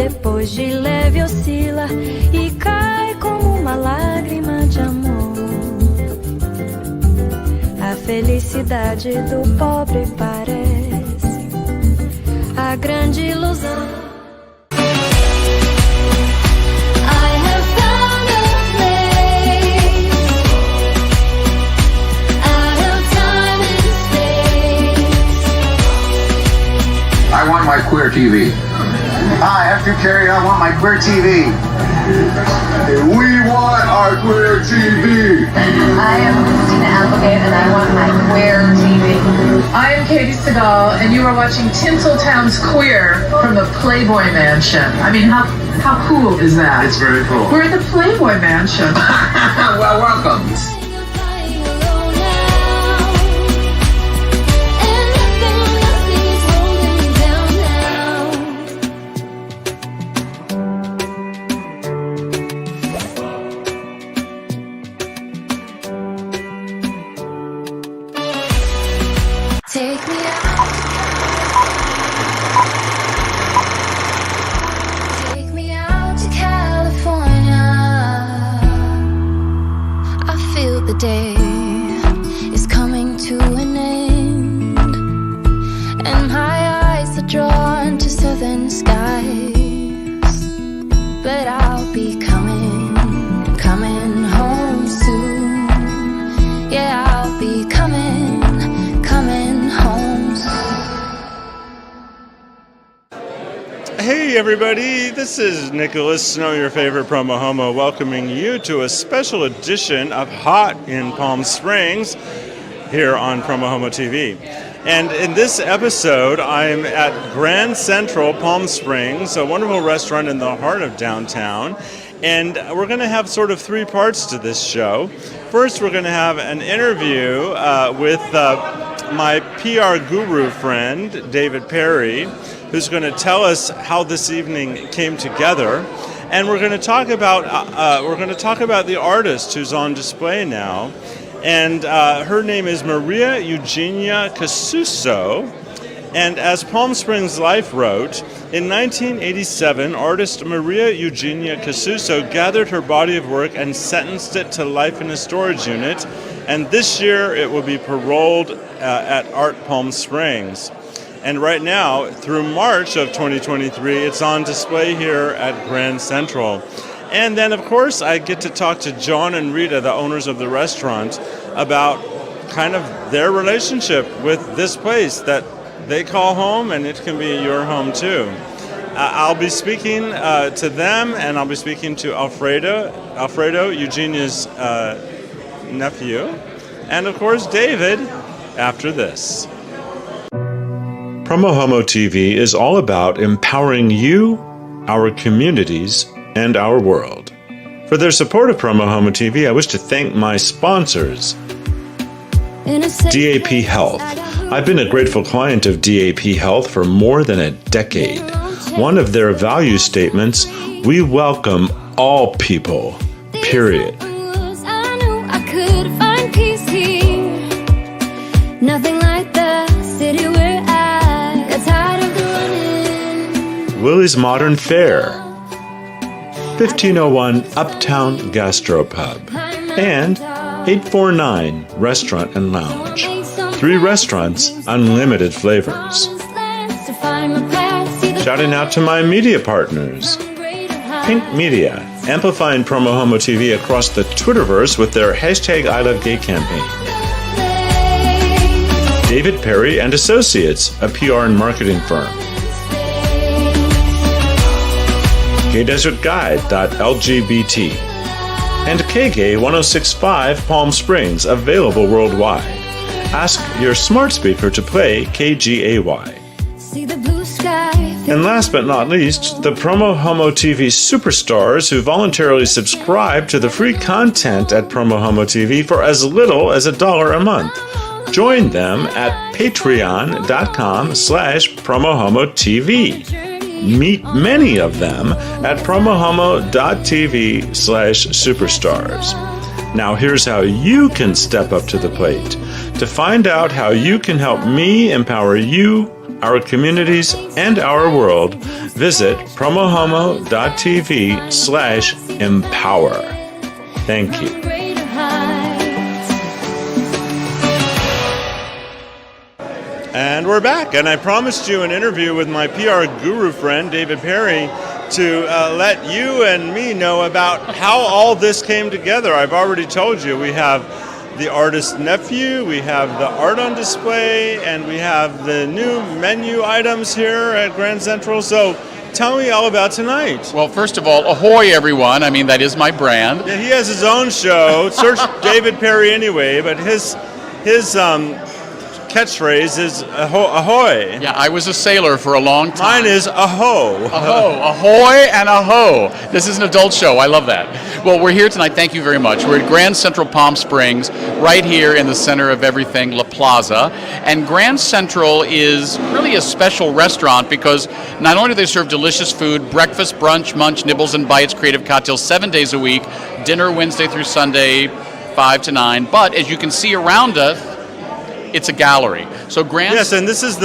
depois de leve oscila e cai como uma lágrima de amor. A felicidade do pobre parece a grande ilusão. I want my queer TV. Hi, after Terry, I want my queer TV. We want our queer TV. I am Christina Applegate and I want my queer TV. I am Katie Seagal and you are watching Tinseltown's Queer from the Playboy Mansion. I mean, how cool is that? It's very cool. We're in the Playboy Mansion. Well, welcome. Take me out. Take me out to California. I feel the day is coming to an end, and my eyes are drawn to southern skies. But I'll be coming home soon. Yeah, I'll be coming home soon. Hey everybody, this is Nicholas Snow, your favorite PromoHomo, welcoming you to a special edition of Hot in Palm Springs here on PromoHomo.TV. And in this episode, I'm at Grand Central Palm Springs, a wonderful restaurant in the heart of downtown. And we're going to have sort of three parts to this show. First, we're going to have an interview with my PR guru friend, David Perry, who's going to tell us how this evening came together. And we're going to talk about the artist who's on display now. And her name is María Eugenia Casuso. And as Palm Springs Life wrote, in 1987, artist María Eugenia Casuso gathered her body of work and sentenced it to life in a storage unit. And this year, it will be paroled at Art Palm Springs. And right now, through March of 2023, it's on display here at Grand Central. And then, of course, I get to talk to John and Rita, the owners of the restaurant, about kind of their relationship with this place that they call home, and it can be your home too. I'll be speaking to them, and I'll be speaking to Alfredo, Eugenia's nephew, and of course David, after this. PromoHomo.TV is all about empowering you, our communities, and our world. For their support of PromoHomo.TV, I wish to thank my sponsors. DAP Health. I've been a grateful client of DAP Health for more than a decade. One of their value statements, we welcome all people, period. Nothing like the city we're at. Got tired of the running. Willie's Modern Fare, 1501 Uptown Gastropub, and 849 Restaurant and Lounge. 3 restaurants, unlimited flavors. Shouting out to my media partners. Pink Media, amplifying PromoHomo.TV across the Twitterverse with their #ILoveGay campaign. David Perry and Associates, a PR and marketing firm. GayDesertGuide.lgbt. And KGay 1065 Palm Springs, available worldwide. Ask your smart speaker to play KGAY. And last but not least, the PromoHomo.TV superstars who voluntarily subscribe to the free content at PromoHomo.TV for as little as $1 a month. Join them at patreon.com/PromoHomo.TV. Meet many of them at PromoHomo.TV/superstars. Now here's how you can step up to the plate. To find out how you can help me empower you, our communities, and our world, visit PromoHomo.TV/empower. Thank you. Greater heights. And we're back, and I promised you an interview with my PR guru friend, David Perry, to let you and me know about how all this came together. I've already told you we have the artist's nephew, we have the art on display, and we have the new menu items here at Grand Central. So tell me all about tonight. Well, first of all, ahoy, everyone. I mean, that is my brand. Yeah, he has his own show. Search David Perry anyway, but his catchphrase is ahoy. Yeah, I was a sailor for a long time. Mine is aho. Aho, ahoy and aho. This is an adult show. I love that. Well, we're here tonight. Thank you very much. We're at Grand Central Palm Springs, right here in the center of everything, La Plaza. And Grand Central is really a special restaurant because not only do they serve delicious food, breakfast, brunch, munch, nibbles and bites, creative cocktails 7 days a week, dinner Wednesday through Sunday, 5 to 9. But as you can see around us, it's a gallery. So Yes, and this is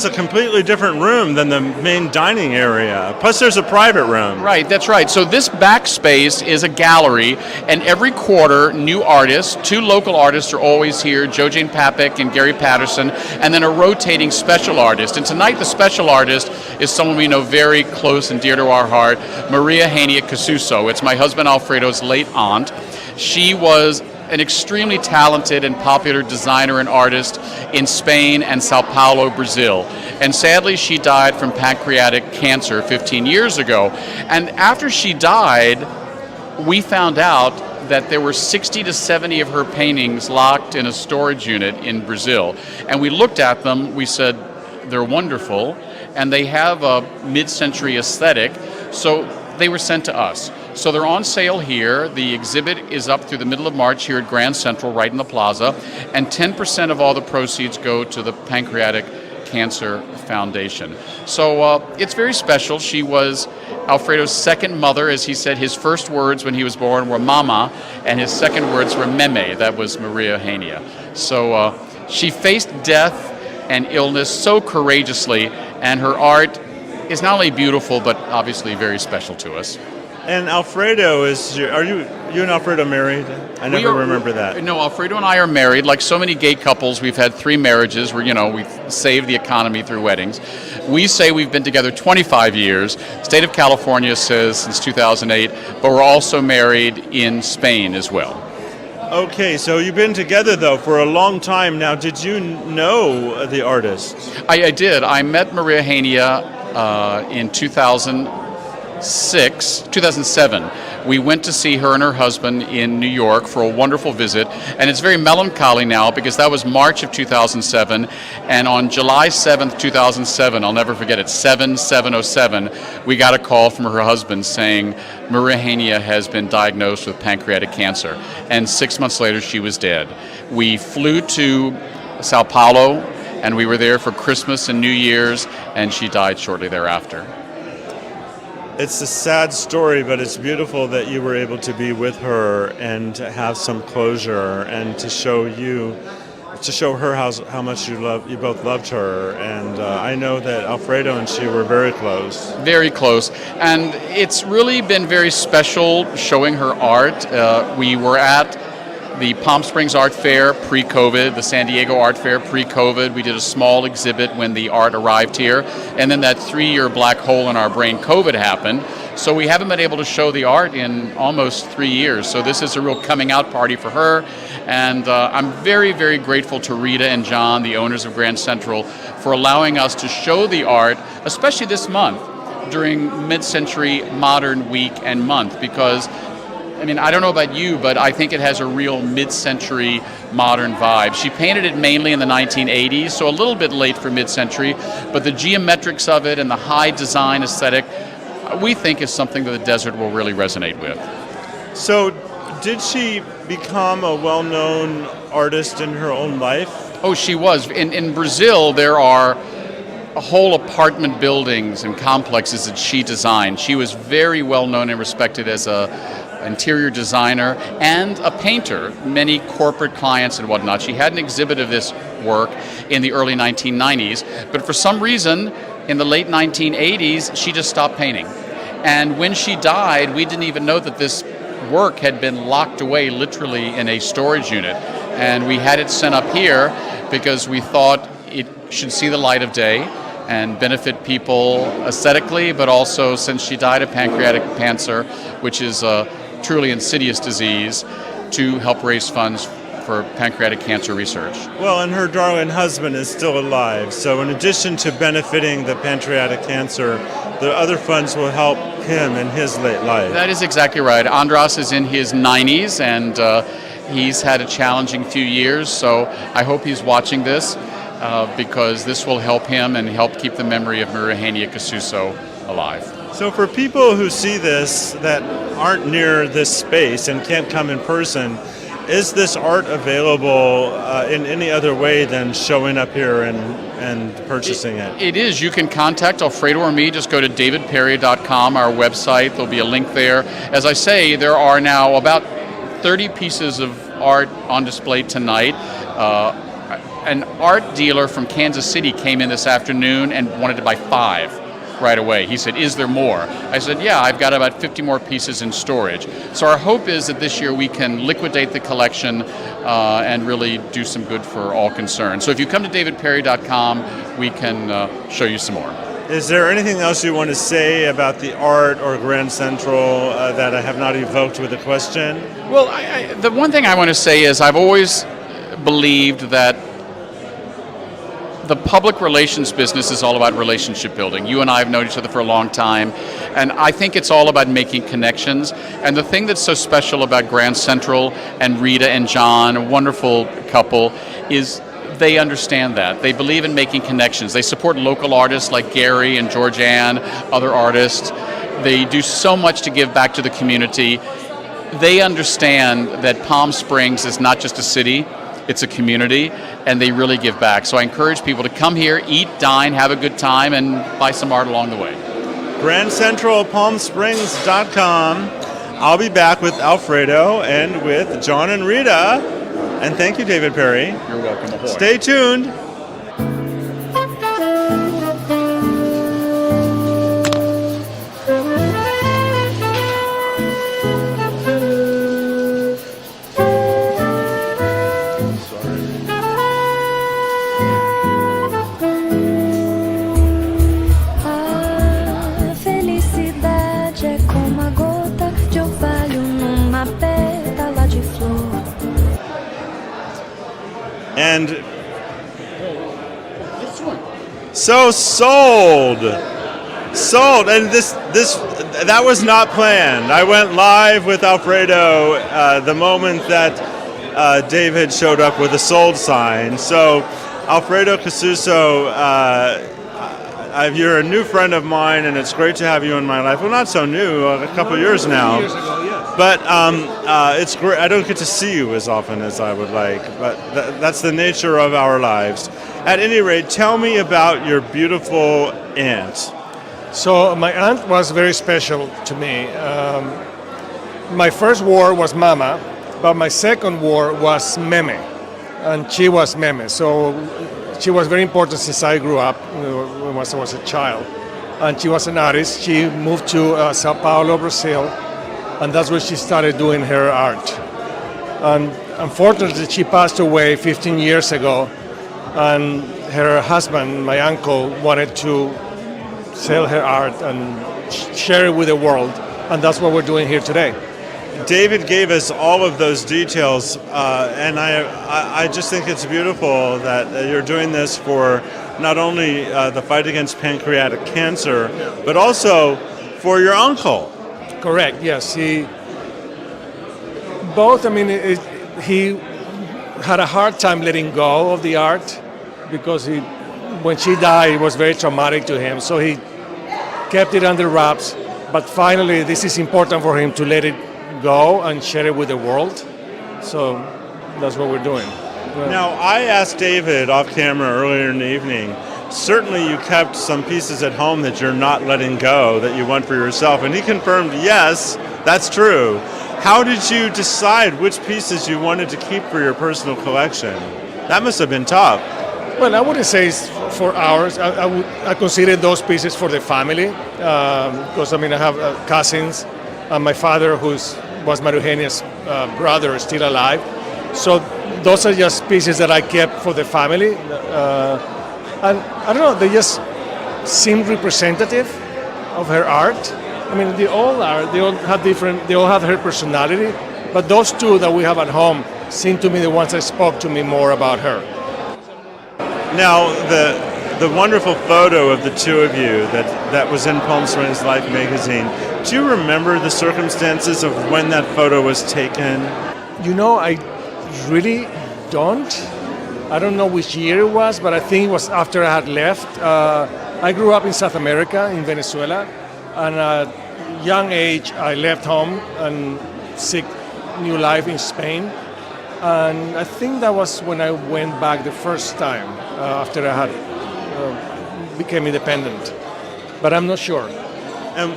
a completely different room than the main dining area. Plus there's a private room. Right, that's right. So this back space is a gallery, and every quarter, new artists, 2 local artists are always here, Joe Jane Papik and Gary Patterson, and then a rotating special artist. And tonight the special artist is someone we know very close and dear to our heart, María Eugenia Casuso. It's my husband Alfredo's late aunt. She was an extremely talented and popular designer and artist in Spain and São Paulo, Brazil. And sadly, she died from pancreatic cancer 15 years ago. And after she died, we found out that there were 60 to 70 of her paintings locked in a storage unit in Brazil. And we looked at them, we said, they're wonderful, and they have a mid-century aesthetic, so they were sent to us. So they're on sale here. The exhibit is up through the middle of March here at Grand Central, right in the plaza, and 10% of all the proceeds go to the Pancreatic Cancer Foundation. So it's very special. She was Alfredo's second mother. As he said, his first words when he was born were mama, and his second words were meme. That was María Eugenia. So she faced death and illness so courageously, and her art is not only beautiful, but obviously very special to us. And Alfredo are you and Alfredo married? I never remember that. No, Alfredo and I are married. Like so many gay couples, we've had 3 marriages where, we've saved the economy through weddings. We say we've been together 25 years. State of California says since 2008, but we're also married in Spain as well. Okay, so you've been together, though, for a long time now. Did you know the artist? I did. I met María Eugenia in 2007. We went to see her and her husband in New York for a wonderful visit, and it's very melancholy now because that was March of 2007, and on July 7th, 2007, I'll never forget it, 7707, we got a call from her husband saying María Eugenia has been diagnosed with pancreatic cancer, and 6 months later she was dead. We flew to São Paulo, and we were there for Christmas and New Year's, and she died shortly thereafter. It's a sad story, but it's beautiful that you were able to be with her and to have some closure and to show her how much you both loved her. And I know that Alfredo and she were very close. Very close. And it's really been very special showing her art. We were at the Palm Springs Art Fair pre-COVID, the San Diego Art Fair pre-COVID. We did a small exhibit when the art arrived here, and then that 3-year black hole in our brain, COVID, happened. So we haven't been able to show the art in almost 3 years. So this is a real coming out party for her, and I'm very, very grateful to Rita and John, the owners of Grand Central, for allowing us to show the art, especially this month, during Mid-Century Modern Week and Month, because I don't know about you, but I think it has a real mid-century modern vibe. She painted it mainly in the 1980s, so a little bit late for mid-century, but the geometrics of it and the high design aesthetic, we think is something that the desert will really resonate with. So, did she become a well-known artist in her own life? Oh, she was. In Brazil, there are whole apartment buildings and complexes that she designed. She was very well known and respected as a interior designer, and a painter, many corporate clients and whatnot. She had an exhibit of this work in the early 1990s, but for some reason, in the late 1980s, she just stopped painting. And when she died, we didn't even know that this work had been locked away literally in a storage unit. And we had it sent up here because we thought it should see the light of day and benefit people aesthetically, but also since she died of pancreatic cancer, which is a truly insidious disease, to help raise funds for pancreatic cancer research. Well, and her darling husband is still alive, so in addition to benefiting the pancreatic cancer, the other funds will help him in his late life. That is exactly right. Andras is in his 90s, and he's had a challenging few years, so I hope he's watching this because this will help him and help keep the memory of María Eugenia Casuso alive. So for people who see this that aren't near this space and can't come in person, is this art available in any other way than showing up here and purchasing it? It is. You can contact Alfredo or me. Just go to davidperry.com, our website. There'll be a link there. As I say, there are now about 30 pieces of art on display tonight. An art dealer from Kansas City came in this afternoon and wanted to buy 5 right away. He said, "Is there more?" I said, "Yeah, I've got about 50 more pieces in storage." So our hope is that this year we can liquidate the collection and really do some good for all concerned. So if you come to davidperry.com, we can show you some more. Is there anything else you want to say about the art or Grand Central that I have not evoked with a question? Well, the one thing I want to say is I've always believed that the public relations business is all about relationship building. You and I have known each other for a long time, and I think it's all about making connections. And the thing that's so special about Grand Central and Rita and John, a wonderful couple, is they understand that. They believe in making connections. They support local artists like Gary and Georgianne, other artists. They do so much to give back to the community. They understand that Palm Springs is not just a city, it's a community, and they really give back. So I encourage people to come here, eat, dine, have a good time, and buy some art along the way. GrandCentralPalmSprings.com. I'll be back with Alfredo and with John and Rita. And thank you, David Perry. You're welcome. Ahoy. Stay tuned. And so sold, and this that was not planned. I went live with Alfredo the moment that David showed up with a sold sign. So Alfredo Casuso, you're a new friend of mine, and it's great to have you in my life. Well, not so new, a couple years now. 2 years ago, yes. But it's great. I don't get to see you as often as I would like, but that's the nature of our lives. At any rate, tell me about your beautiful aunt. So my aunt was very special to me. My first war was Mama, but my second war was Meme, and she was Meme. So she was very important since I grew up, when I was a child. And she was an artist. She moved to São Paulo, Brazil, and that's where she started doing her art. And unfortunately, she passed away 15 years ago, and her husband, my uncle, wanted to sell her art and share it with the world, and that's what we're doing here today. David gave us all of those details, and I just think it's beautiful that you're doing this for not only the fight against pancreatic cancer, but also for your uncle. Correct, yes. He had a hard time letting go of the art because when she died, it was very traumatic to him. So he kept it under wraps, but finally this is important for him to let it go and share it with the world. So that's what we're doing. Now, I asked David off camera earlier in the evening, certainly you kept some pieces at home that you're not letting go, that you want for yourself, and he confirmed, yes, that's true. How did you decide which pieces you wanted to keep for your personal collection? That must have been tough. Well, I wouldn't say it's for ours. I consider those pieces for the family because I have cousins, and my father, was María Eugenia's brother, is still alive. So those are just pieces that I kept for the family, and I don't know. They just seem representative of her art. They all are. They all have different. They all have her personality, but those two that we have at home seem to me the ones that spoke to me more about her. Now, the wonderful photo of the two of you that was in Palm Springs Life magazine, do you remember the circumstances of when that photo was taken? I really don't. I don't know which year it was, but I think it was after I had left. I grew up in South America, in Venezuela, and at a young age I left home and seek new life in Spain. And I think that was when I went back the first time after I had became independent. But I'm not sure. And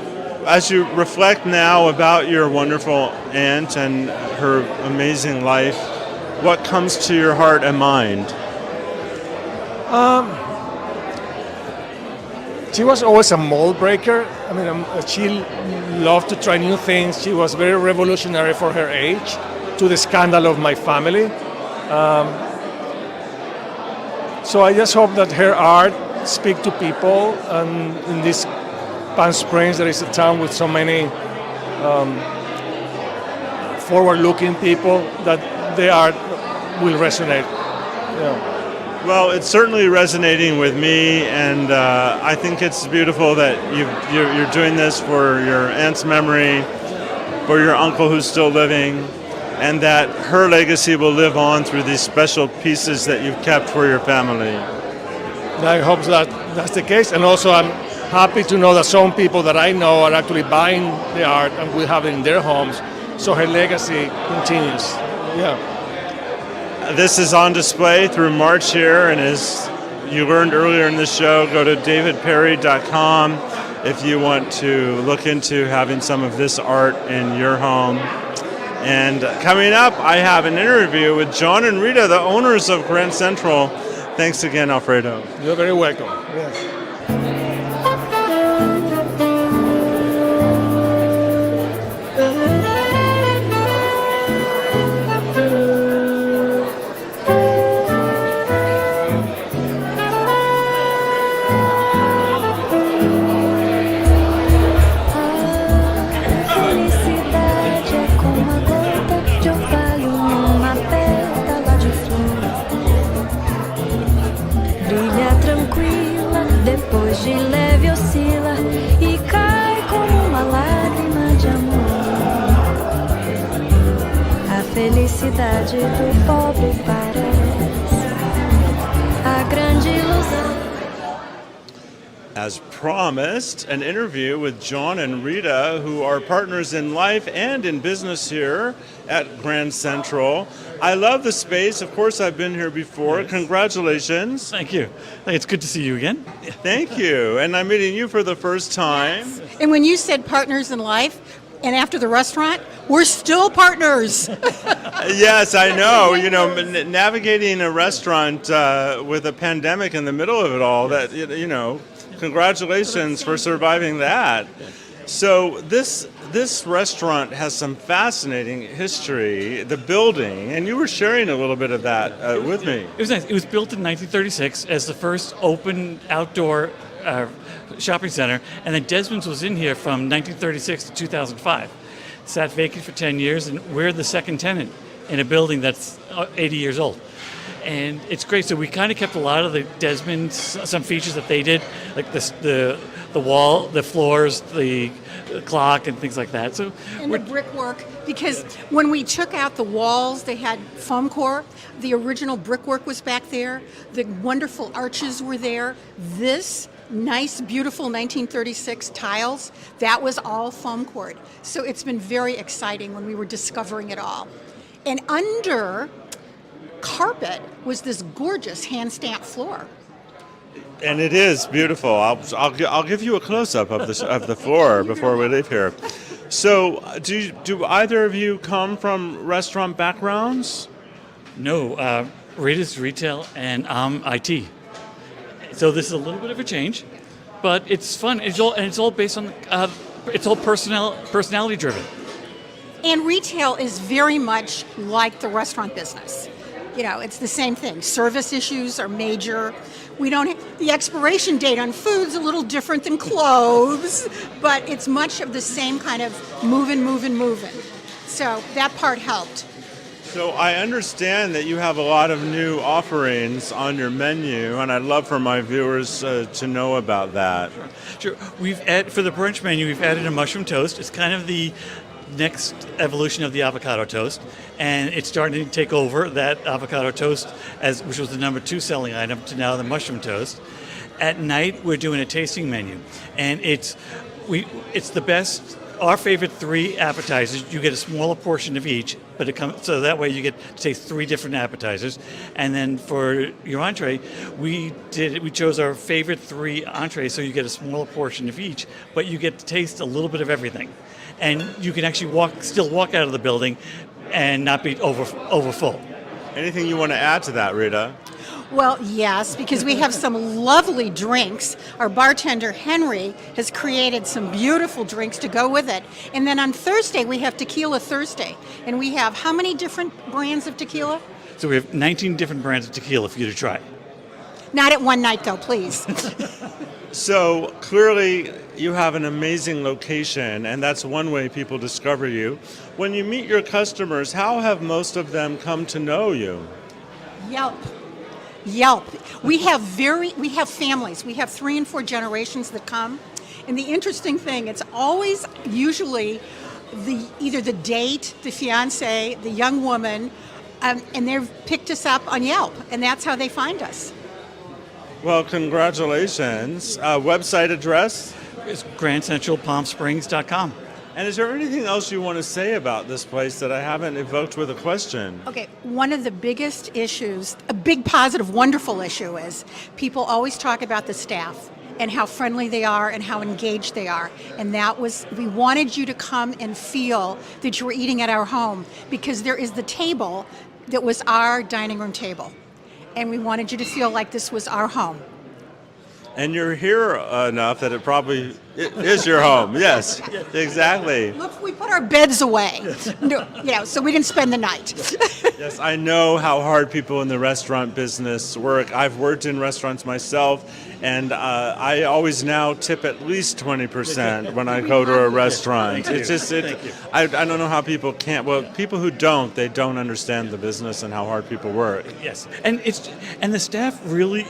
as you reflect now about your wonderful aunt and her amazing life, what comes to your heart and mind? She was always a mold breaker. She loved to try new things. She was very revolutionary for her age, to the scandal of my family. So I just hope that her art speaks to people, and in this Palm Springs, there is a town with so many forward-looking people, that their art will resonate. Well, it's certainly resonating with me, and I think it's beautiful that you're doing this for your aunt's memory, for your uncle who's still living, and that her legacy will live on through these special pieces that you've kept for your family. I hope that's the case, and also I'm happy to know that some people that I know are actually buying the art and will have it in their homes, so her legacy continues. Yeah. This is on display through March here, and as you learned earlier in the show, go to davidperry.com if you want to look into having some of this art in your home. And coming up, I have an interview with John and Rita, the owners of Grand Central. Thanks again, Alfredo. You're very welcome. Yes. De leve oscila e cai como uma lágrima de amor. A felicidade do pobre parece a grande ilusão. As promised, an interview with John and Rita, who are partners in life and in business here at Grand Central. I love the space. Of course, I've been here before. Yes. Congratulations. Thank you. It's good to see you again. Thank you. And I'm meeting you for the first time. Yes. And when you said partners in life, and after the restaurant, we're still partners. Yes, I know. Navigating a restaurant with a pandemic in the middle of it all, congratulations for surviving that. So this restaurant has some fascinating history, the building, and you were sharing a little bit of that with me. It was nice. It was built in 1936 as the first open outdoor shopping center, and then Desmond's was in here from 1936 to 2005. Sat vacant for 10 years, and we're the second tenant in a building that's 80 years old. And it's great. So we kind of kept a lot of the Desmond's, some features that they did, like the wall, the floors, the clock, and things like that. So and the brickwork, because when we took out the walls, they had foam core. The original brickwork was back there. The wonderful arches were there. This nice, beautiful 1936 tiles, that was all foam core. So it's been very exciting when we were discovering it all. And under carpet was this gorgeous hand-stamped floor. And it is beautiful. I'll give you a close-up of the floor before we leave here. So, do either of you come from restaurant backgrounds? No, Rita's retail and I'm IT. So this is a little bit of a change, but it's fun. It's all based on it's all personality driven. And retail is very much like the restaurant business. You know, it's the same thing. Service issues are major. We don't. The expiration date on food's a little different than clothes, but it's much of the same kind of moving. So that part helped. So I understand that you have a lot of new offerings on your menu, and I'd love for my viewers to know about that. Sure. For the brunch menu, we've added a mushroom toast. It's kind of the next evolution of the avocado toast, and it's starting to take over that avocado toast, which was the number 2 selling item, to now the mushroom toast. At night, we're doing a tasting menu, and it's the best. Our favorite 3 appetizers. You get a smaller portion of each, but it comes so that way you get to taste 3 different appetizers. And then for your entree, we chose our favorite 3 entrees, so you get a smaller portion of each, but you get to taste a little bit of everything. And you can actually still walk out of the building and not be over full. Anything you want to add to that, Rita? Well, yes, because we have some lovely drinks. Our bartender, Henry, has created some beautiful drinks to go with it. And then on Thursday, we have Tequila Thursday. And we have how many different brands of tequila? So we have 19 different brands of tequila for you to try. Not at one night, though, please. So clearly you have an amazing location, and that's one way people discover you. When you meet your customers, how have most of them come to know you? Yelp. We have families. We have 3 and 4 generations that come. And the interesting thing, it's always usually either the date, the fiance, the young woman, and they've picked us up on Yelp, and that's how they find us. Well, congratulations. Website address? It's GrandCentralPalmSprings.com. And is there anything else you want to say about this place that I haven't evoked with a question? Okay, one of the biggest issues, a big positive, wonderful issue is people always talk about the staff and how friendly they are and how engaged they are. And we wanted you to come and feel that you were eating at our home, because there is the table that was our dining room table. And we wanted you to feel like this was our home. And you're here enough that it probably is your home. Yes, exactly. Look, we put our beds away, so we didn't spend the night. Yes, I know how hard people in the restaurant business work. I've worked in restaurants myself, and I always now tip at least 20% when I go to a restaurant. It's just, I don't know how people can't. Well, people who don't, they don't understand the business and how hard people work. Yes, and the staff really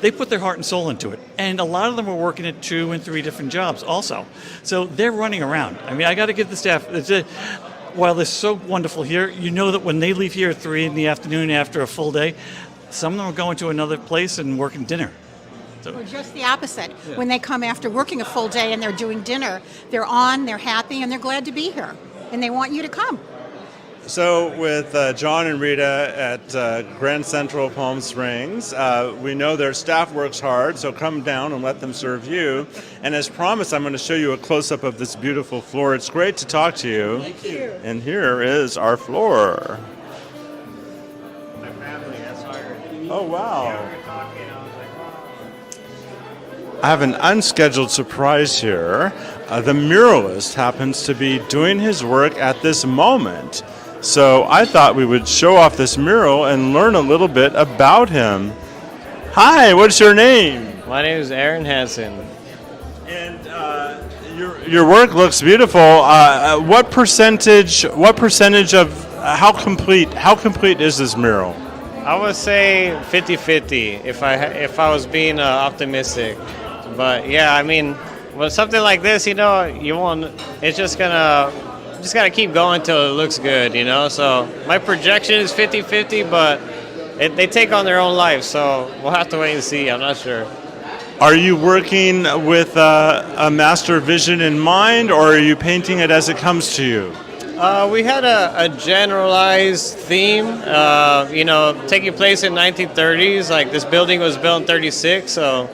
they put their heart and soul into it, and a lot of them are working at 2 and 3 different jobs also. So they're running around. I mean, I got to give the staff. While they're so wonderful here, you know that when they leave here at 3 in the afternoon after a full day, some of them are going to another place and working dinner. So. Or just the opposite. Yeah. When they come after working a full day and they're doing dinner, they're happy, and they're glad to be here. And they want you to come. So with John and Rita at Grand Central Palm Springs, we know their staff works hard, so come down and let them serve you. And as promised, I'm going to show you a close-up of this beautiful floor. It's great to talk to you. Thank you. And here is our floor. My family, that's why I heard. Oh, wow. Yeah, we were talking, I was like, wow. I have an unscheduled surprise here. The muralist happens to be doing his work at this moment. So I thought we would show off this mural and learn a little bit about him. Hi, what's your name? My name is Aaron Hansen. And your work looks beautiful. What percentage of how complete is this mural? I would say 50-50 if I was being optimistic. But yeah, I mean, with something like this, you won't. It's just gotta keep going till it looks good, So my projection is 50-50, but they take on their own life, so we'll have to wait and see. I'm not sure. Are you working with a master vision in mind, or are you painting it as it comes to you? We had a generalized theme, taking place in 1930s. Like, this building was built in 36, so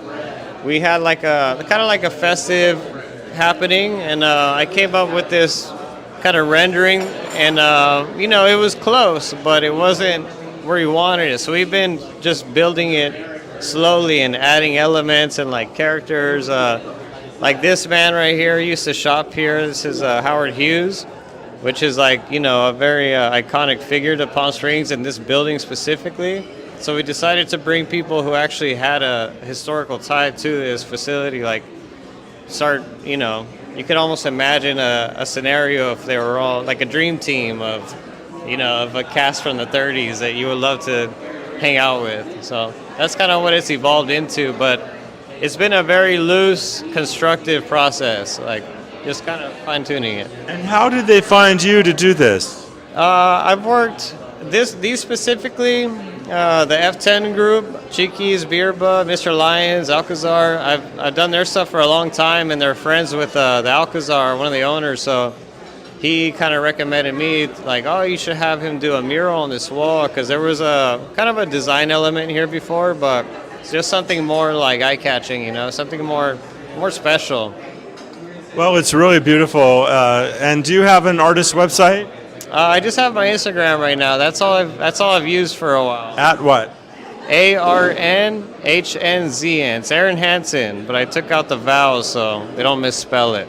we had like a festive happening, and I came up with this kind of rendering, and it was close, but it wasn't where you wanted it. So we've been just building it slowly and adding elements and like characters. Like this man right here used to shop here. This is Howard Hughes, which is like, a very iconic figure to Palm Springs and this building specifically. So we decided to bring people who actually had a historical tie to this facility, like you could almost imagine a scenario if they were all like a dream team of a cast from the 30s that you would love to hang out with. So that's kind of what it's evolved into, but it's been a very loose, constructive process, like just kind of fine-tuning it. And how did they find you to do this? I've worked these specifically, the F10 group, Chiquis, Birba, Mr. Lyons, Alcazar. I've done their stuff for a long time, and they're friends with the Alcazar, one of the owners. So he kind of recommended me, like, oh, you should have him do a mural on this wall, because there was a kind of a design element here before, but it's just something more like eye-catching, something more special. Well, it's really beautiful. And do you have an artist website? I just have my Instagram right now. That's all I've used for a while. At what? ARNHNZN. It's Aaron Hansen, but I took out the vowels so they don't misspell it.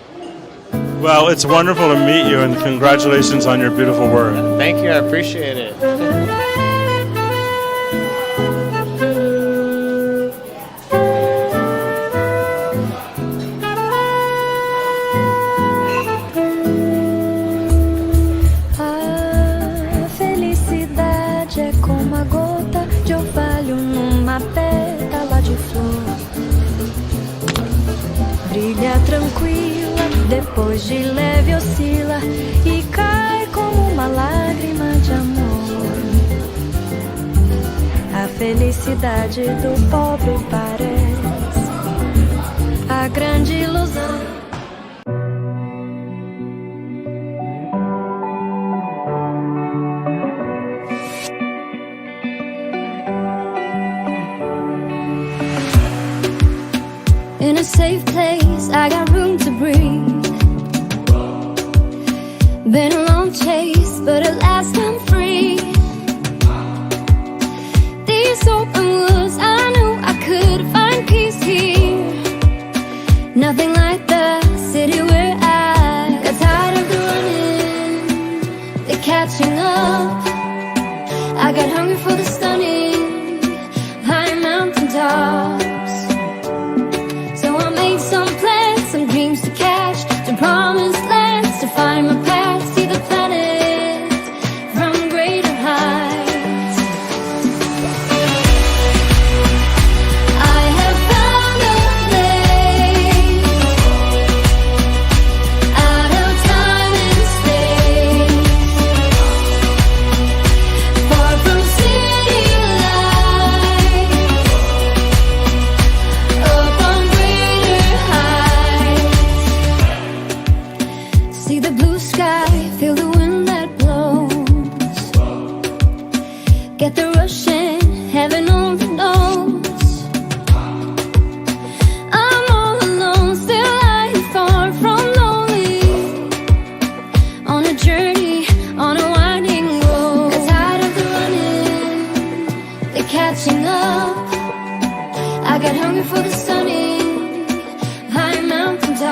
Well, it's wonderful to meet you, and congratulations on your beautiful work. Thank you. I appreciate it. Tranquila, depois de leve oscila e cai como uma lágrima de amor. A felicidade do pobre parece a grande ilusão. In a safe place, I got room to breathe. Been a long chase, but at last I'm free. These open woods, I knew I could find peace here. Nothing like the city where I got tired of the running, the catching up. I got hungry for the stunning high mountain tops. Some plans, some dreams to catch, to promised lands, to find my path, see the planet from greater heights. I have found a place out of time and space, far from city life, up on see the blue sky, feel the wind that blows. Get the rush in, heaven only knows. I'm all alone, still lying far from lonely. On a journey, on a winding road. Got tired of the running, the catching up. I got hungry for the sunny